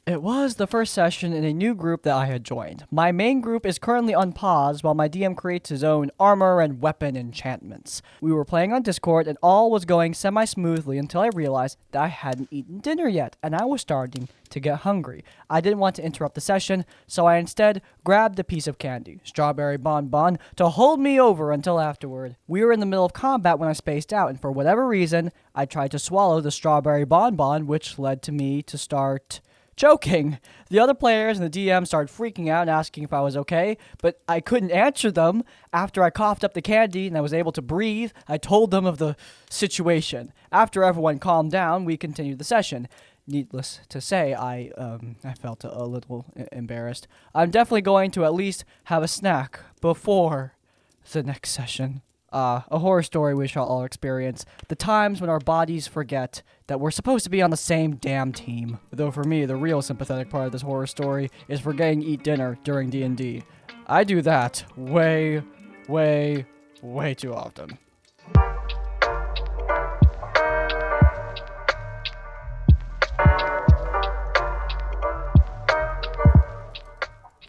It was the first session in a new group that I had joined. My main group is currently unpaused while my DM creates his own armor and weapon enchantments. We were playing on Discord and all was going semi-smoothly until I realized that I hadn't eaten dinner yet and I was starting to get hungry. I didn't want to interrupt the session, so I instead grabbed a piece of candy, strawberry bonbon, to hold me over until afterward. We were in the middle of combat when I spaced out, and for whatever reason, I tried to swallow the strawberry bonbon, which led to me to start choking. The other players and the DM started freaking out and asking if I was okay, but I couldn't answer them. After I coughed up the candy and I was able to breathe, I told them of the situation. After everyone calmed down, we continued the session. Needless to say, I felt a little embarrassed. I'm definitely going to at least have a snack before the next session. A horror story we shall all experience. The times when our bodies forget that we're supposed to be on the same damn team. Though for me, the real sympathetic part of this horror story is forgetting to eat dinner during D&D. I do that way, way, way too often.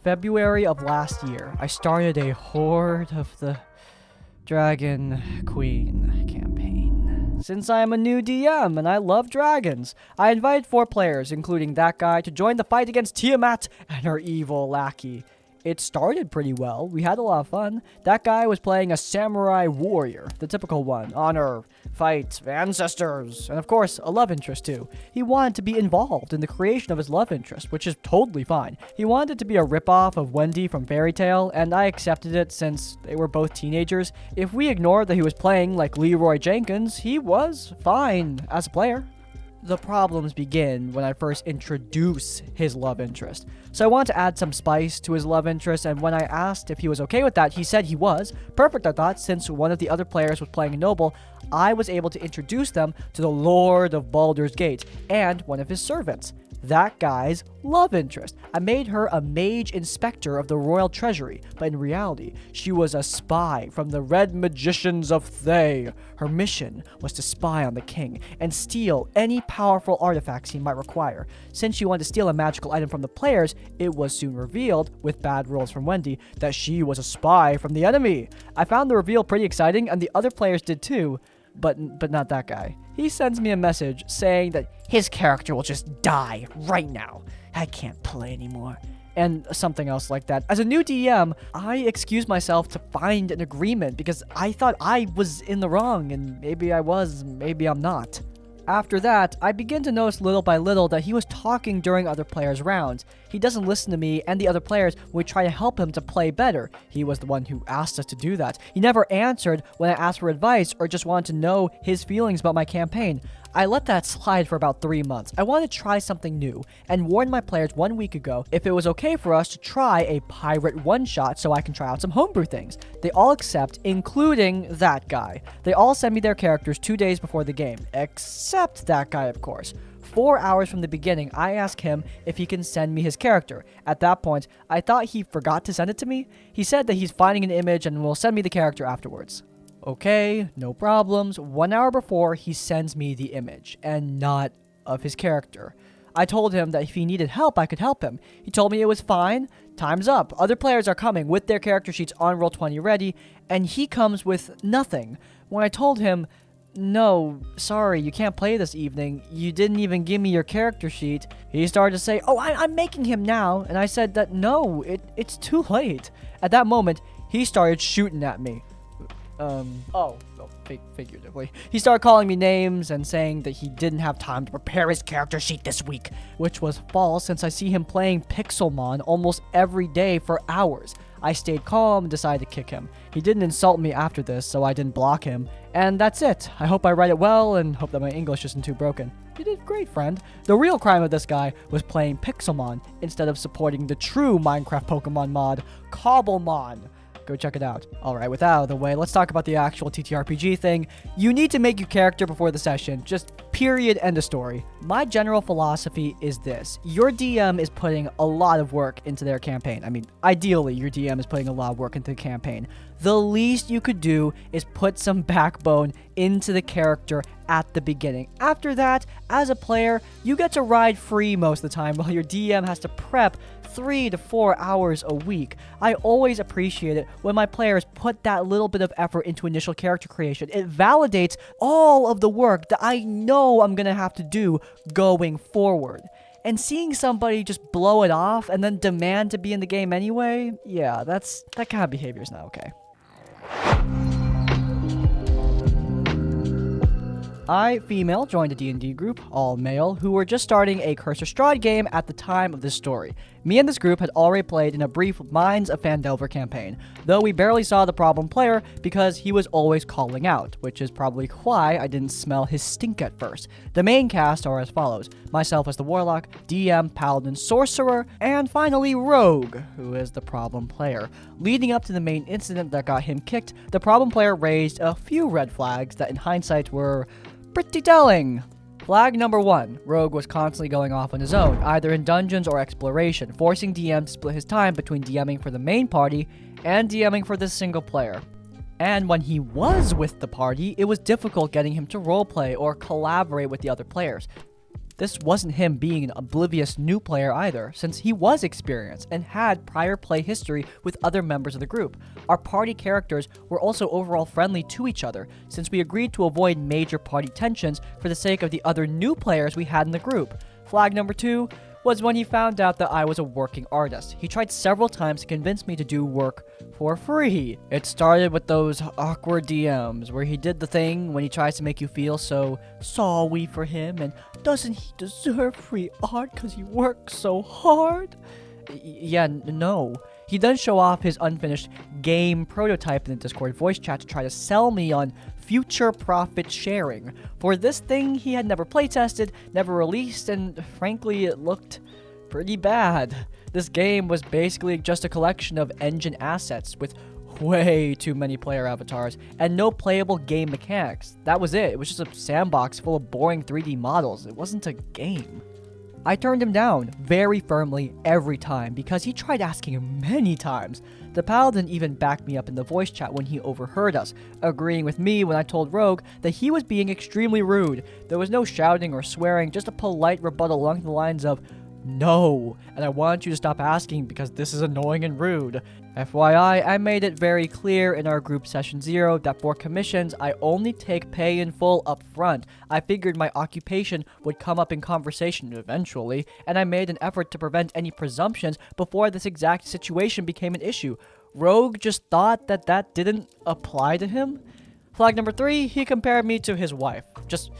February of last year, I started a Horde of the Dragon Queen campaign. Since I am a new DM and I love dragons, I invited 4 players, including that guy, to join the fight against Tiamat and her evil lackey. It started pretty well. We had a lot of fun. That guy was playing a samurai warrior, the typical one. Honor, fight, ancestors, and of course, a love interest too. He wanted to be involved in the creation of his love interest, which is totally fine. He wanted it to be a ripoff of Wendy from Fairy Tale, and I accepted it since they were both teenagers. If we ignored that he was playing like Leroy Jenkins, he was fine as a player. The problems begin when I first introduce his love interest. So I want to add some spice to his love interest, and when I asked if he was okay with that, he said he was. Perfect, I thought, since one of the other players was playing a noble, I was able to introduce them to the Lord of Baldur's Gate and one of his servants. That guy's love interest. I made her a mage inspector of the royal treasury, but in reality, she was a spy from the Red Magicians of Thay. Her mission was to spy on the king and steal any powerful artifacts he might require. Since she wanted to steal a magical item from the players, it was soon revealed, with bad rolls from Wendy, that she was a spy from the enemy. I found the reveal pretty exciting, and the other players did too. But not that guy. He sends me a message saying that his character will just die right now. I can't play anymore. And something else like that. As a new DM, I excused myself to find an agreement because I thought I was in the wrong, and maybe I was, maybe I'm not. After that, I began to notice little by little that he was talking during other players' rounds. He doesn't listen to me and the other players when we try to help him to play better. He was the one who asked us to do that. He never answered when I asked for advice or just wanted to know his feelings about my campaign. I let that slide for about 3 months. I wanted to try something new and warned my players 1 week ago if it was okay for us to try a pirate one-shot so I can try out some homebrew things. They all accept, including that guy. They all send me their characters 2 days before the game, except that guy, of course. 4 hours from the beginning, I ask him if he can send me his character. At that point, I thought he forgot to send it to me. He said that he's finding an image and will send me the character afterwards. Okay, no problems. 1 hour before, he sends me the image, and not of his character. I told him that if he needed help, I could help him. He told me it was fine. Time's up. Other players are coming with their character sheets on Roll20 ready, and he comes with nothing. When I told him, no, sorry, you can't play this evening. You didn't even give me your character sheet. He started to say, oh, I'm making him now. And I said that, no, it's too late. At that moment, he started shooting at me. Figuratively. He started calling me names and saying that he didn't have time to prepare his character sheet this week, which was false since I see him playing Pixelmon almost every day for hours. I stayed calm and decided to kick him. He didn't insult me after this, so I didn't block him. And that's it. I hope I write it well and hope that my English isn't too broken. You did great, friend. The real crime of this guy was playing Pixelmon instead of supporting the true Minecraft Pokemon mod, Cobblemon. Go check it out. Alright, with that out of the way, let's talk about the actual TTRPG thing. You need to make your character before the session. Just period, end of story. My general philosophy is this. Your DM is putting a lot of work into their campaign. I mean, ideally, your DM is putting a lot of work into the campaign. the least you could do is put some backbone into the character at the beginning. After that, as a player, you get to ride free most of the time while your DM has to prep 3 to 4 hours a week. I always appreciate it when my players put that little bit of effort into initial character creation. It validates all of the work that I know I'm gonna have to do going forward. And seeing somebody just blow it off and then demand to be in the game anyway, yeah, that kind of behavior is not okay. I, Female, joined a D&D group, all male, who were just starting a Cursor Strahd game at the time of this story. Me and this group had already played in a brief Minds of Phandelver campaign, though we barely saw the problem player because he was always calling out, which is probably why I didn't smell his stink at first. The main cast are as follows: myself as the Warlock, DM, Paladin, Sorcerer, and finally Rogue, who is the problem player. Leading up to the main incident that got him kicked, the problem player raised a few red flags that in hindsight were pretty telling. Flag number 1. Rogue was constantly going off on his own, either in dungeons or exploration, forcing DM to split his time between DMing for the main party and DMing for the single player. And when he was with the party, it was difficult getting him to roleplay or collaborate with the other players. This wasn't him being an oblivious new player either, since he was experienced and had prior play history with other members of the group. Our party characters were also overall friendly to each other, since we agreed to avoid major party tensions for the sake of the other new players we had in the group. Flag number 2 was when he found out that I was a working artist. He tried several times to convince me to do work for free. It started with those awkward DMs where he did the thing when he tries to make you feel so sorry for him and doesn't he deserve free art because he works so hard? No. He then show off his unfinished game prototype in the Discord voice chat to try to sell me on future profit sharing. For this thing he had never playtested, never released, and frankly it looked pretty bad. This game was basically just a collection of engine assets with way too many player avatars and no playable game mechanics. That was it. It was just a sandbox full of boring 3D models. It wasn't a game. I turned him down very firmly every time because he tried asking many times. The Paladin even backed me up in the voice chat when he overheard us, agreeing with me when I told Rogue that he was being extremely rude. There was no shouting or swearing, just a polite rebuttal along the lines of, "No, and I want you to stop asking because this is annoying and rude." FYI, I made it very clear in our group session 0 that for commissions, I only take pay in full up front. I figured my occupation would come up in conversation eventually, and I made an effort to prevent any presumptions before this exact situation became an issue. Rogue just thought that that didn't apply to him. Flag number 3, he compared me to his wife. Just,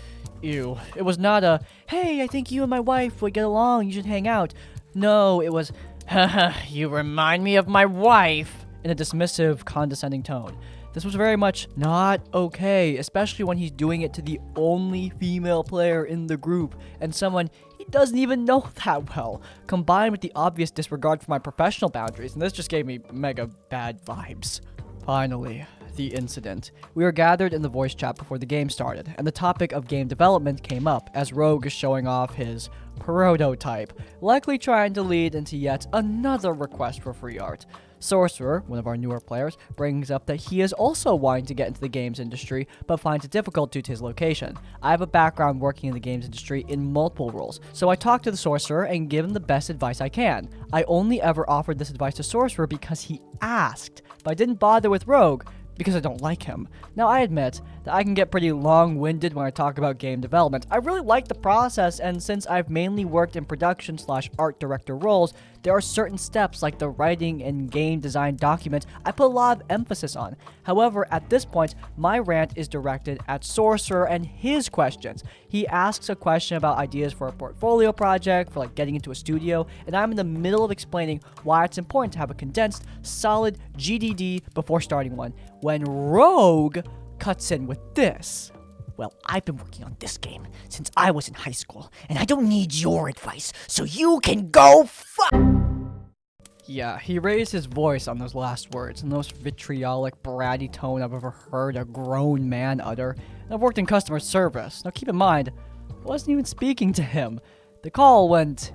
ew. It was not a, "Hey, I think you and my wife would get along, you should hang out." No, it was, "Haha, you remind me of my wife," in a dismissive, condescending tone. This was very much not okay, especially when he's doing it to the only female player in the group, and someone he doesn't even know that well, combined with the obvious disregard for my professional boundaries, and this just gave me mega bad vibes. Finally, the incident. We were gathered in the voice chat before the game started, and the topic of game development came up as Rogue is showing off his prototype, likely trying to lead into yet another request for free art. Sorcerer, one of our newer players, brings up that he is also wanting to get into the games industry, but finds it difficult due to his location. I have a background working in the games industry in multiple roles, so I talked to the Sorcerer and give him the best advice I can. I only ever offered this advice to Sorcerer because he asked, but I didn't bother with Rogue because I don't like him. Now, I admit that I can get pretty long-winded when I talk about game development. I really like the process, and since I've mainly worked in production/art director roles, there are certain steps like the writing and game design documents I put a lot of emphasis on. However, at this point, my rant is directed at Sorcerer and his questions. He asks a question about ideas for a portfolio project, for like getting into a studio, and I'm in the middle of explaining why it's important to have a condensed, solid GDD before starting one, when Rogue cuts in with this. "Well, I've been working on this game since I was in high school, and I don't need your advice, so you can go fuck." Yeah, he raised his voice on those last words in the most vitriolic, bratty tone I've ever heard a grown man utter. And I've worked in customer service. Now keep in mind, I wasn't even speaking to him. The call went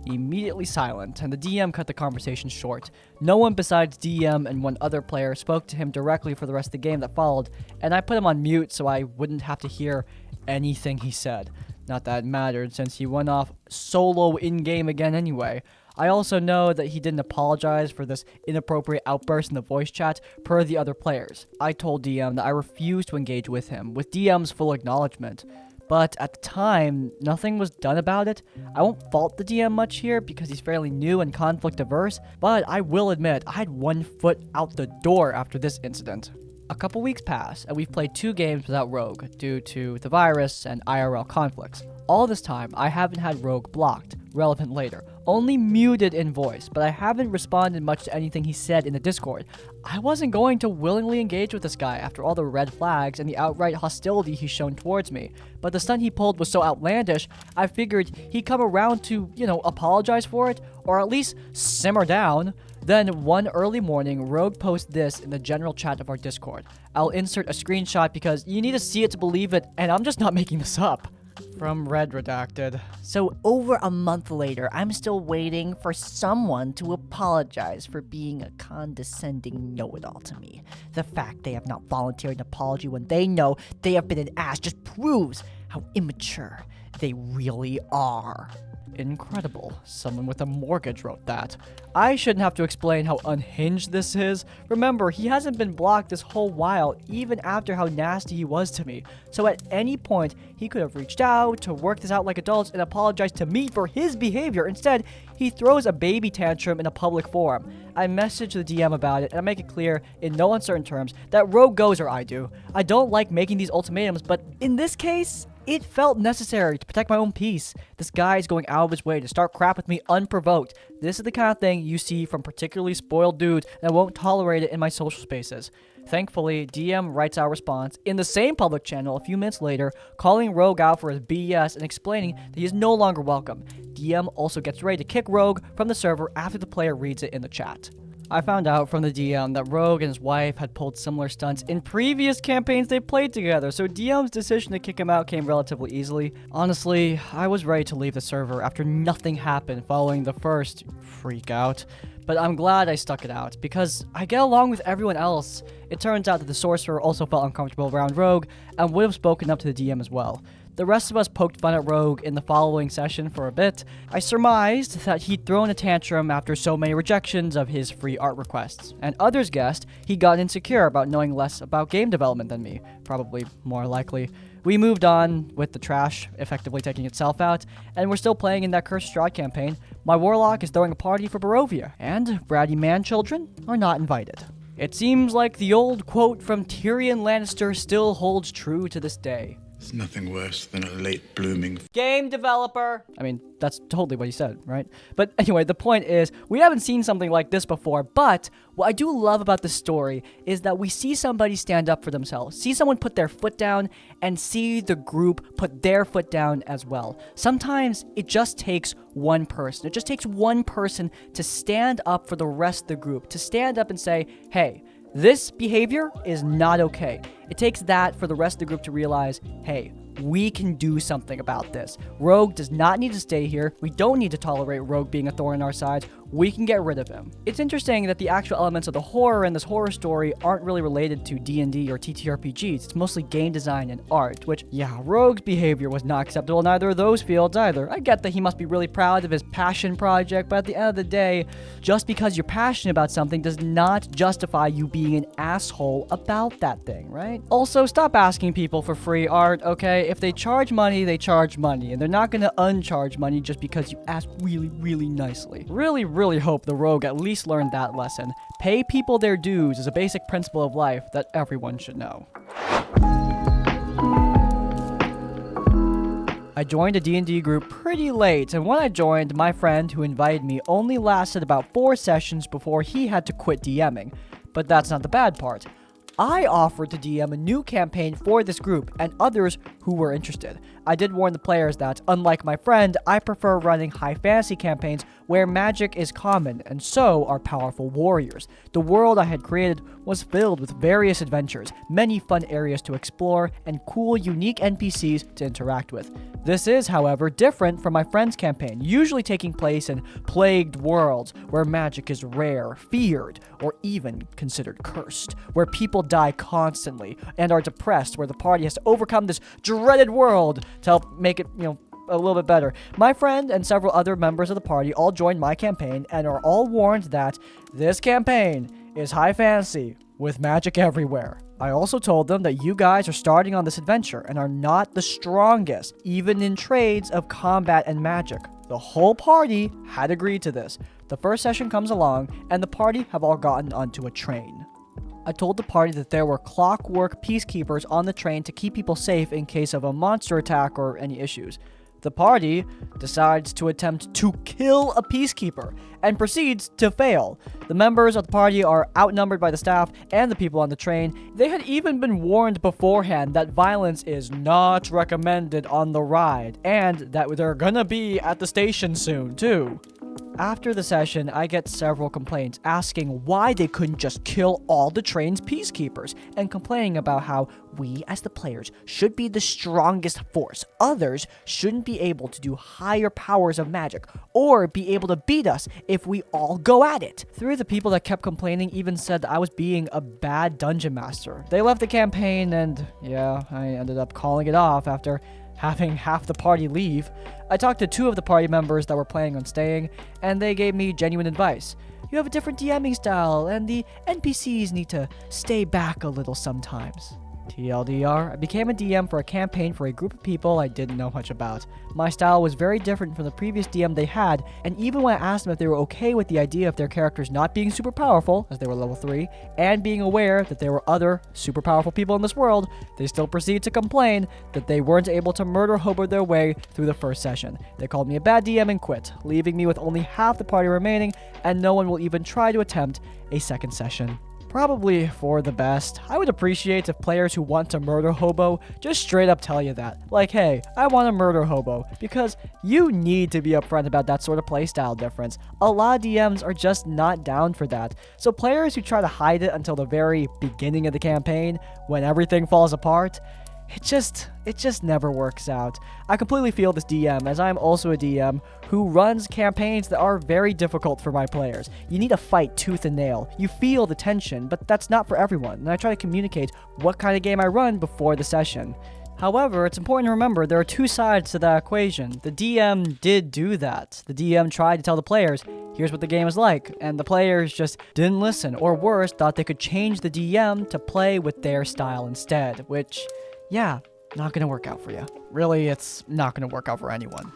immediately silent, and the DM cut the conversation short. No one besides DM and one other player spoke to him directly for the rest of the game that followed, and I put him on mute so I wouldn't have to hear anything he said. Not that it mattered, since he went off solo in-game again anyway. I also know that he didn't apologize for this inappropriate outburst in the voice chat per the other players. I told DM that I refused to engage with him, with DM's full acknowledgement. But at the time, nothing was done about it. I won't fault the DM much here because he's fairly new and conflict averse, but I will admit I had one foot out the door after this incident. A couple weeks pass, and we've played 2 games without Rogue due to the virus and IRL conflicts. All this time, I haven't had Rogue blocked, relevant later, only muted in voice, but I haven't responded much to anything he said in the Discord. I wasn't going to willingly engage with this guy after all the red flags and the outright hostility he's shown towards me, but the stunt he pulled was so outlandish, I figured he'd come around to, apologize for it, or at least simmer down. Then, one early morning, Rogue posted this in the general chat of our Discord. I'll insert a screenshot because you need to see it to believe it, and I'm just not making this up. From Red Redacted. So over a month later, I'm still waiting for someone to apologize for being a condescending know-it-all to me. The fact they have not volunteered an apology when they know they have been an ass just proves how immature they really are. Incredible. Someone with a mortgage wrote that. I shouldn't have to explain how unhinged this is. Remember, he hasn't been blocked this whole while, even after how nasty he was to me. So at any point, he could have reached out to work this out like adults and apologize to me for his behavior. Instead, he throws a baby tantrum in a public forum. I message the DM about it, and I make it clear, in no uncertain terms, that Rogue goes or I do. I don't like making these ultimatums, but in this case, it felt necessary to protect my own peace. This guy is going out of his way to start crap with me unprovoked. This is the kind of thing you see from particularly spoiled dudes, and I won't tolerate it in my social spaces. Thankfully, DM writes our response in the same public channel a few minutes later, calling Rogue out for his BS and explaining that he is no longer welcome. DM also gets ready to kick Rogue from the server after the player reads it in the chat. I found out from the DM that Rogue and his wife had pulled similar stunts in previous campaigns they played together, so DM's decision to kick him out came relatively easily. Honestly, I was ready to leave the server after nothing happened following the first freak out, but I'm glad I stuck it out, because I get along with everyone else. It turns out that the sorcerer also felt uncomfortable around Rogue, and would have spoken up to the DM as well. The rest of us poked fun at Rogue in the following session for a bit. I surmised that he'd thrown a tantrum after so many rejections of his free art requests, and others guessed he got insecure about knowing less about game development than me, probably more likely. We moved on with the trash effectively taking itself out, and we're still playing in that Cursed Strahd campaign. My warlock is throwing a party for Barovia, and bratty man-children are not invited. It seems like the old quote from Tyrion Lannister still holds true to this day. There's nothing worse than a late blooming game developer. I mean, that's totally what he said, right? But anyway, the point is, we haven't seen something like this before, but what I do love about this story is that we see somebody stand up for themselves, see someone put their foot down, and see the group put their foot down as well. Sometimes it just takes one person. It just takes one person to stand up for the rest of the group, to stand up and say, hey, this behavior is not okay. It takes that for the rest of the group to realize, hey, we can do something about this. Rogue does not need to stay here. We don't need to tolerate Rogue being a thorn in our sides. We can get rid of him. It's interesting that the actual elements of the horror in this horror story aren't really related to DnD or TTRPGs. It's mostly game design and art, which, yeah, Rogue's behavior was not acceptable in either of those fields either. I get that he must be really proud of his passion project, but at the end of the day, just because you're passionate about something does not justify you being an asshole about that thing, right? Also, stop asking people for free art, okay? If they charge money, they charge money, and they're not gonna uncharge money just because you ask really, really nicely. Really hope the Rogue at least learned that lesson. Pay people their dues is a basic principle of life that everyone should know. I joined a D&D group pretty late, and when I joined, my friend who invited me only lasted about 4 sessions before he had to quit DMing. But that's not the bad part. I offered to DM a new campaign for this group and others who were interested. I did warn the players that, unlike my friend, I prefer running high fantasy campaigns where magic is common and so are powerful warriors. The world I had created was filled with various adventures, many fun areas to explore, and cool, unique NPCs to interact with. This is, however, different from my friend's campaign, usually taking place in plagued worlds where magic is rare, feared, or even considered cursed, where people die constantly and are depressed, where the party has to overcome this dreaded world to help make it, a little bit better. My friend and several other members of the party all joined my campaign and are all warned that this campaign is high fantasy with magic everywhere. I also told them that you guys are starting on this adventure and are not the strongest, even in trades of combat and magic. The whole party had agreed to this. The first session comes along, and the party have all gotten onto a train. I told the party that there were clockwork peacekeepers on the train to keep people safe in case of a monster attack or any issues. The party decides to attempt to kill a peacekeeper and proceeds to fail. The members of the party are outnumbered by the staff and the people on the train. They had even been warned beforehand that violence is not recommended on the ride and that they're gonna be at the station soon too. After the session, I get several complaints asking why they couldn't just kill all the train's peacekeepers and complaining about how we as the players should be the strongest force. Others shouldn't be able to do higher powers of magic or be able to beat us if we all go at it. Three of the people that kept complaining even said that I was being a bad dungeon master. They left the campaign and yeah, I ended up calling it off after having half the party leave. I talked to two of the party members that were planning on staying, and they gave me genuine advice. You have a different DMing style, and the NPCs need to stay back a little sometimes. TLDR, I became a DM for a campaign for a group of people I didn't know much about. My style was very different from the previous DM they had, and even when I asked them if they were okay with the idea of their characters not being super powerful, as they were level 3, and being aware that there were other super powerful people in this world, they still proceeded to complain that they weren't able to Murderhobo their way through the first session. They called me a bad DM and quit, leaving me with only half the party remaining, and no one will even try to attempt a second session. Probably for the best. I would appreciate if players who want to murder hobo just straight up tell you that. Like, hey, I want to murder hobo, because you need to be upfront about that sort of playstyle difference. A lot of DMs are just not down for that. So players who try to hide it until the very beginning of the campaign, when everything falls apart, it just never works out. I completely feel this DM, as I am also a DM who runs campaigns that are very difficult for my players. You need to fight tooth and nail. You feel the tension, but that's not for everyone, and I try to communicate what kind of game I run before the session. However, it's important to remember there are two sides to that equation. The DM did do that. The DM tried to tell the players, here's what the game is like, and the players just didn't listen, or worse, thought they could change the DM to play with their style instead, which, yeah, not gonna work out for you. Really, it's not gonna work out for anyone.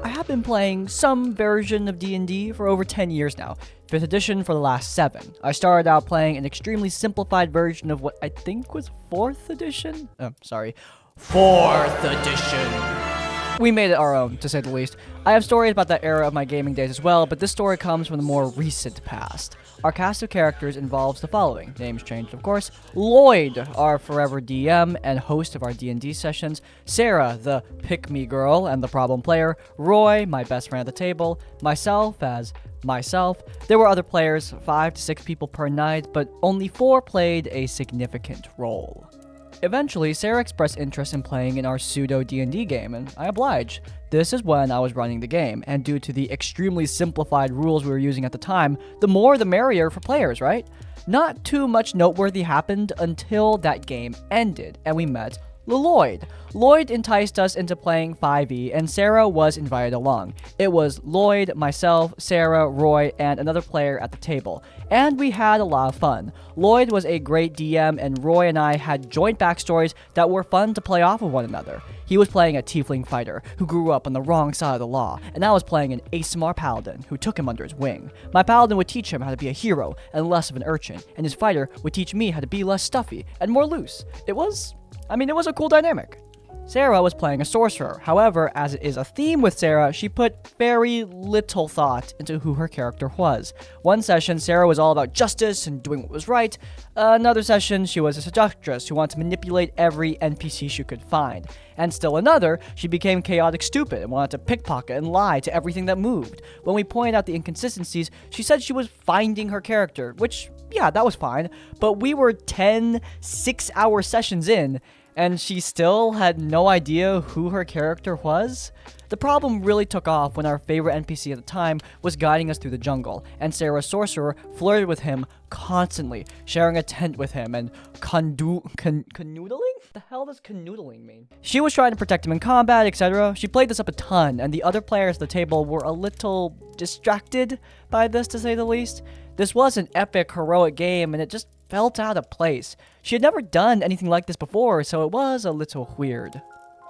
I have been playing some version of D&D for over 10 years now. 5th edition for the last 7. I started out playing an extremely simplified version of what I think was 4th edition? 4th edition! We made it our own, to say the least. I have stories about that era of my gaming days as well, but this story comes from the more recent past. Our cast of characters involves the following. Names changed, of course. Lloyd, our forever DM and host of our D&D sessions. Sarah, the pick-me girl and the problem player. Roy, my best friend at the table. Myself as myself. There were other players, 5 to 6 people per night, but only 4 played a significant role. Eventually, Sarah expressed interest in playing in our pseudo D&D game, and I obliged. This is when I was running the game, and due to the extremely simplified rules we were using at the time, the more the merrier for players, right? Not too much noteworthy happened until that game ended, and we met Lloyd. Lloyd enticed us into playing 5e, and Sarah was invited along. It was Lloyd, myself, Sarah, Roy, and another player at the table, and we had a lot of fun. Lloyd was a great DM, and Roy and I had joint backstories that were fun to play off of one another. He was playing a tiefling fighter who grew up on the wrong side of the law, and I was playing an ASMR paladin who took him under his wing. My paladin would teach him how to be a hero and less of an urchin, and his fighter would teach me how to be less stuffy and more loose. It was a cool dynamic. Sarah was playing a sorcerer. However, as it is a theme with Sarah, she put very little thought into who her character was. One session, Sarah was all about justice and doing what was right. Another session, she was a seductress who wanted to manipulate every NPC she could find. And still another, she became chaotic stupid and wanted to pickpocket and lie to everything that moved. When we pointed out the inconsistencies, she said she was finding her character, which, yeah, that was fine. But we were 10 6-hour sessions in, and she still had no idea who her character was? The problem really took off when our favorite NPC at the time was guiding us through the jungle, and Sarah Sorcerer flirted with him constantly, sharing a tent with him and canoodling? The hell does canoodling mean? She was trying to protect him in combat, etc. She played this up a ton, and the other players at the table were a little distracted by this, to say the least. This was an epic, heroic game, and it just felt out of place. She had never done anything like this before, so it was a little weird.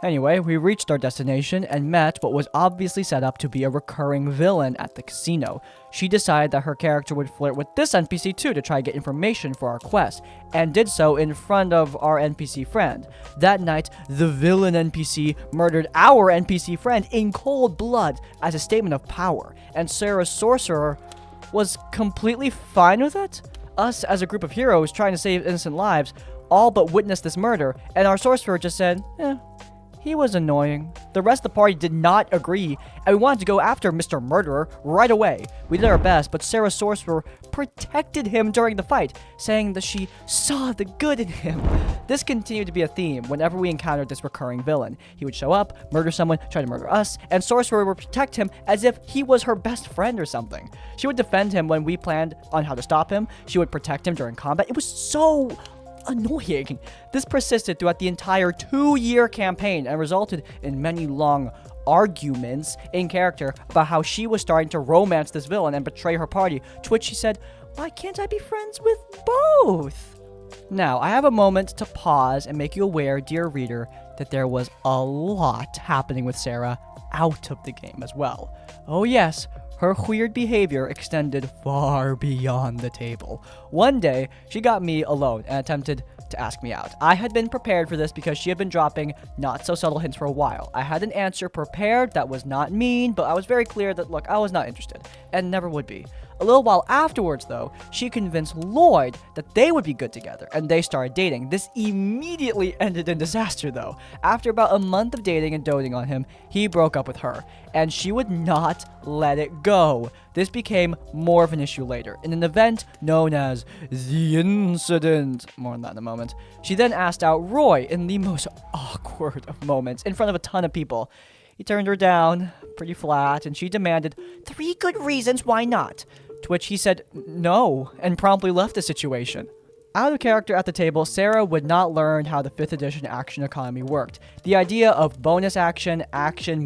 Anyway, we reached our destination and met what was obviously set up to be a recurring villain at the casino. She decided that her character would flirt with this NPC too to try to get information for our quest, and did so in front of our NPC friend. That night, the villain NPC murdered our NPC friend in cold blood as a statement of power, and Sarah Sorcerer was completely fine with it? Us, as a group of heroes trying to save innocent lives, all but witnessed this murder, and our sorcerer just said, he was annoying. The rest of the party did not agree, and we wanted to go after Mr. Murderer right away. We did our best, but Sarah Sorcerer protected him during the fight, saying that she saw the good in him. This continued to be a theme whenever we encountered this recurring villain. He would show up, murder someone, try to murder us, and Sorcerer would protect him as if he was her best friend or something. She would defend him when we planned on how to stop him. She would protect him during combat. It was so annoying. This persisted throughout the entire 2-year campaign and resulted in many long arguments in character about how she was starting to romance this villain and betray her party, to which she said, "Why can't I be friends with both?" Now, I have a moment to pause and make you aware, dear reader, that there was a lot happening with Sarah out of the game as well. Oh yes, her weird behavior extended far beyond the table. One day, she got me alone and attempted to ask me out. I had been prepared for this because she had been dropping not-so-subtle hints for a while. I had an answer prepared that was not mean, but I was very clear that, look, I was not interested, and never would be. A little while afterwards, though, she convinced Lloyd that they would be good together, and they started dating. This immediately ended in disaster, though. After about a month of dating and doting on him, he broke up with her, and she would not let it go. This became more of an issue later, in an event known as the incident. More on that in a moment. She then asked out Roy in the most awkward of moments, in front of a ton of people. He turned her down, pretty flat, and she demanded 3 good reasons why not, to which he said no, and promptly left the situation. Out of character at the table, Sarah would not learn how the 5th edition action economy worked. The idea of bonus action,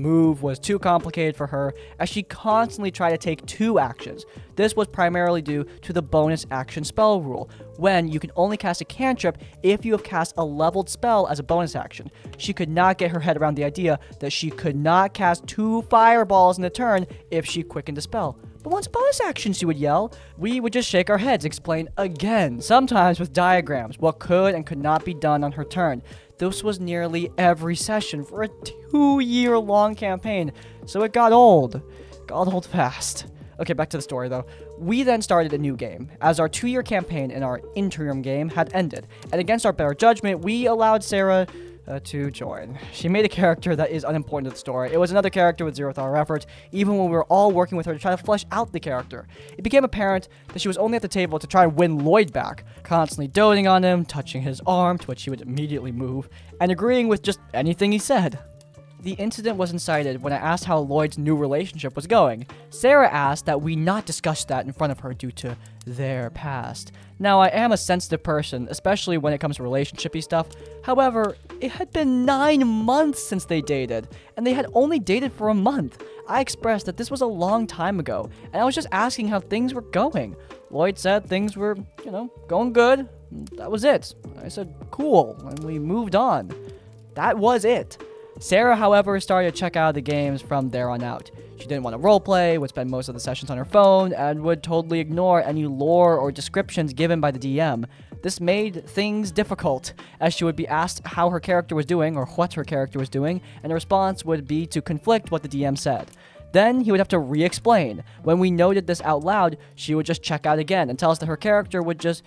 move was too complicated for her, as she constantly tried to take 2 actions. This was primarily due to the bonus action spell rule, when you can only cast a cantrip if you have cast a leveled spell as a bonus action. She could not get her head around the idea that she could not cast 2 fireballs in a turn if she quickened a spell. But once bonus action, she would yell. We would just shake our heads, explain again, sometimes with diagrams, what could and could not be done on her turn. This was nearly every session for a 2-year-long campaign, so it got old. Got old fast. Okay, back to the story though. We then started a new game, as our 2-year campaign in our interim game had ended, and against our better judgment, we allowed Sarah to join. She made a character that is unimportant to the story. It was another character with 0 thought or effort, even when we were all working with her to try to flesh out the character. It became apparent that she was only at the table to try and win Lloyd back, constantly doting on him, touching his arm, to which he would immediately move, and agreeing with just anything he said. The incident was incited when I asked how Lloyd's new relationship was going. Sarah asked that we not discuss that in front of her due to their past. Now, I am a sensitive person, especially when it comes to relationshipy stuff. However, it had been 9 months since they dated, and they had only dated for a month. I expressed that this was a long time ago, and I was just asking how things were going. Lloyd said things were, going good. That was it. I said, cool, and we moved on. That was it. Sarah, however, started to check out of the games from there on out. She didn't want to roleplay, would spend most of the sessions on her phone, and would totally ignore any lore or descriptions given by the DM. This made things difficult, as she would be asked how her character was doing or what her character was doing, and the response would be to conflict what the DM said. Then he would have to re-explain. When we noted this out loud, she would just check out again and tell us that her character would just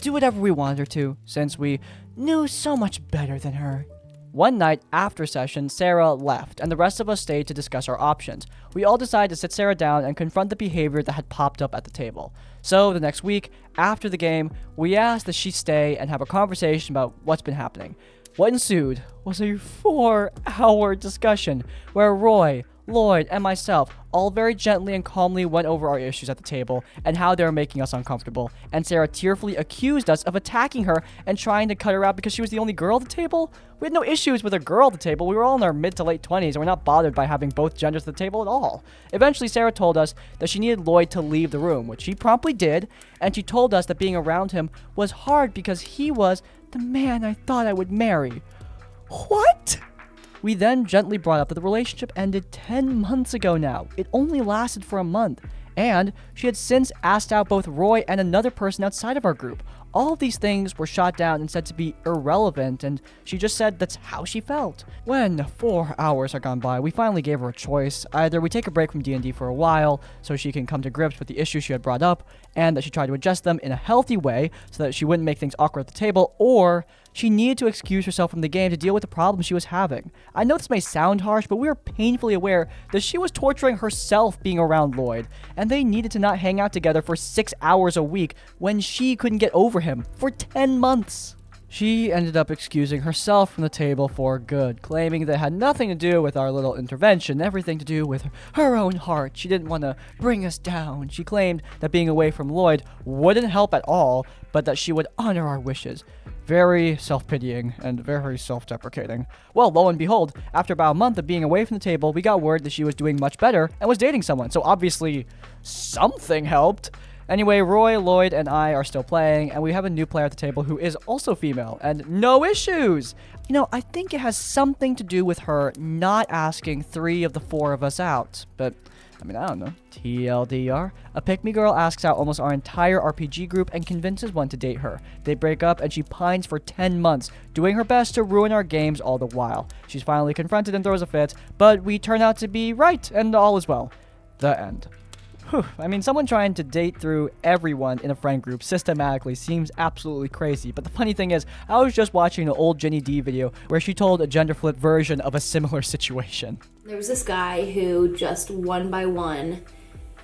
do whatever we wanted her to, since we knew so much better than her. One night after session, Sarah left, and the rest of us stayed to discuss our options. We all decided to sit Sarah down and confront the behavior that had popped up at the table. So the next week, after the game, we asked that she stay and have a conversation about what's been happening. What ensued was a 4-hour discussion where Roy, Lloyd, and myself all very gently and calmly went over our issues at the table and how they were making us uncomfortable, and Sarah tearfully accused us of attacking her and trying to cut her out because she was the only girl at the table. We had no issues with a girl at the table. We were all in our mid to late 20s and we're not bothered by having both genders at the table at all. Eventually, Sarah told us that she needed Lloyd to leave the room, which he promptly did, and she told us that being around him was hard because he was the man I thought I would marry. What? We then gently brought up that the relationship ended 10 months ago now. It only lasted for a month. And she had since asked out both Roy and another person outside of our group. All of these things were shot down and said to be irrelevant, and she just said that's how she felt. When 4 hours had gone by, we finally gave her a choice. Either we take a break from D&D for a while so she can come to grips with the issues she had brought up, and that she tried to adjust them in a healthy way so that she wouldn't make things awkward at the table, or she needed to excuse herself from the game to deal with the problems she was having. I know this may sound harsh, but we were painfully aware that she was torturing herself being around Lloyd, and they needed to not hang out together for 6 hours a week when she couldn't get over him for 10 months. She ended up excusing herself from the table for good, claiming that it had nothing to do with our little intervention, everything to do with her own heart. She didn't want to bring us down. She claimed that being away from Lloyd wouldn't help at all, but that she would honor our wishes. Very self-pitying and very self-deprecating. Well, lo and behold, after about a month of being away from the table, we got word that she was doing much better and was dating someone, so obviously something helped. Anyway, Roy, Lloyd, and I are still playing, and we have a new player at the table who is also female, and no issues! You know, I think it has something to do with her not asking 3 of the 4 of us out, but I don't know. TLDR. A pick-me girl asks out almost our entire RPG group and convinces one to date her. They break up and she pines for 10 months, doing her best to ruin our games all the while. She's finally confronted and throws a fit, but we turn out to be right and all is well. The end. Whew. Someone trying to date through everyone in a friend group systematically seems absolutely crazy, but the funny thing is, I was just watching an old Jenny D video where she told a gender-flipped version of a similar situation. There was this guy who just one by one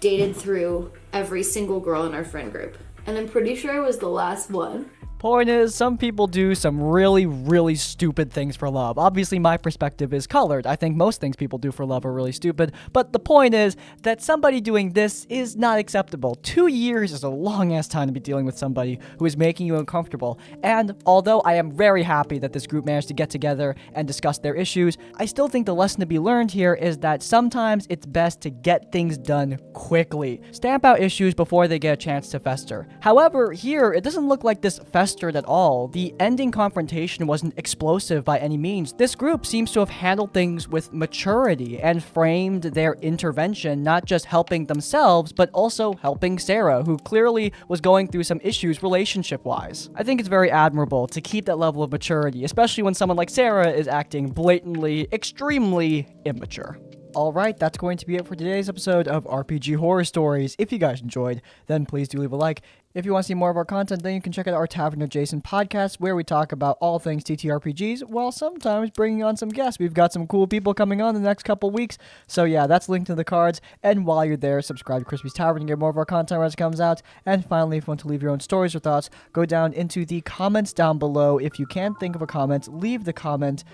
dated through every single girl in our friend group, and I'm pretty sure I was the last one. Point is, some people do some really, really stupid things for love. Obviously, my perspective is colored. I think most things people do for love are really stupid. But the point is that somebody doing this is not acceptable. 2 years is a long-ass time to be dealing with somebody who is making you uncomfortable. And although I am very happy that this group managed to get together and discuss their issues, I still think the lesson to be learned here is that sometimes it's best to get things done quickly. Stamp out issues before they get a chance to fester. However, here, it doesn't look like this festered at all. The ending confrontation wasn't explosive by any means. This group seems to have handled things with maturity and framed their intervention not just helping themselves, but also helping Sarah, who clearly was going through some issues relationship-wise. I think it's very admirable to keep that level of maturity, especially when someone like Sarah is acting blatantly, extremely immature. Alright, that's going to be it for today's episode of RPG Horror Stories. If you guys enjoyed, then please do leave a like. If you want to see more of our content, then you can check out our Tavern Adjacent podcast, where we talk about all things TTRPGs, while sometimes bringing on some guests. We've got some cool people coming on the next couple weeks, so yeah, that's linked in the cards. And while you're there, subscribe to Crispy's Tavern and get more of our content as it comes out. And finally, if you want to leave your own stories or thoughts, go down into the comments down below. If you can't think of a comment, leave the comment.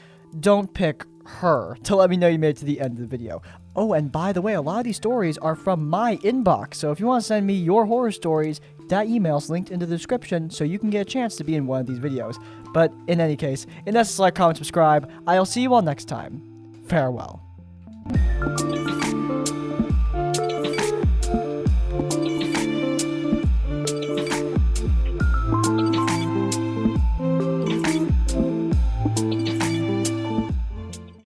Don't pick her to let me know you made it to the end of the video. Oh, and by the way, a lot of these stories are from my inbox, so if you want to send me your horror stories, that email's linked in the description so you can get a chance to be in one of these videos. But in any case, unless like, comment, subscribe, I'll see you all next time. Farewell.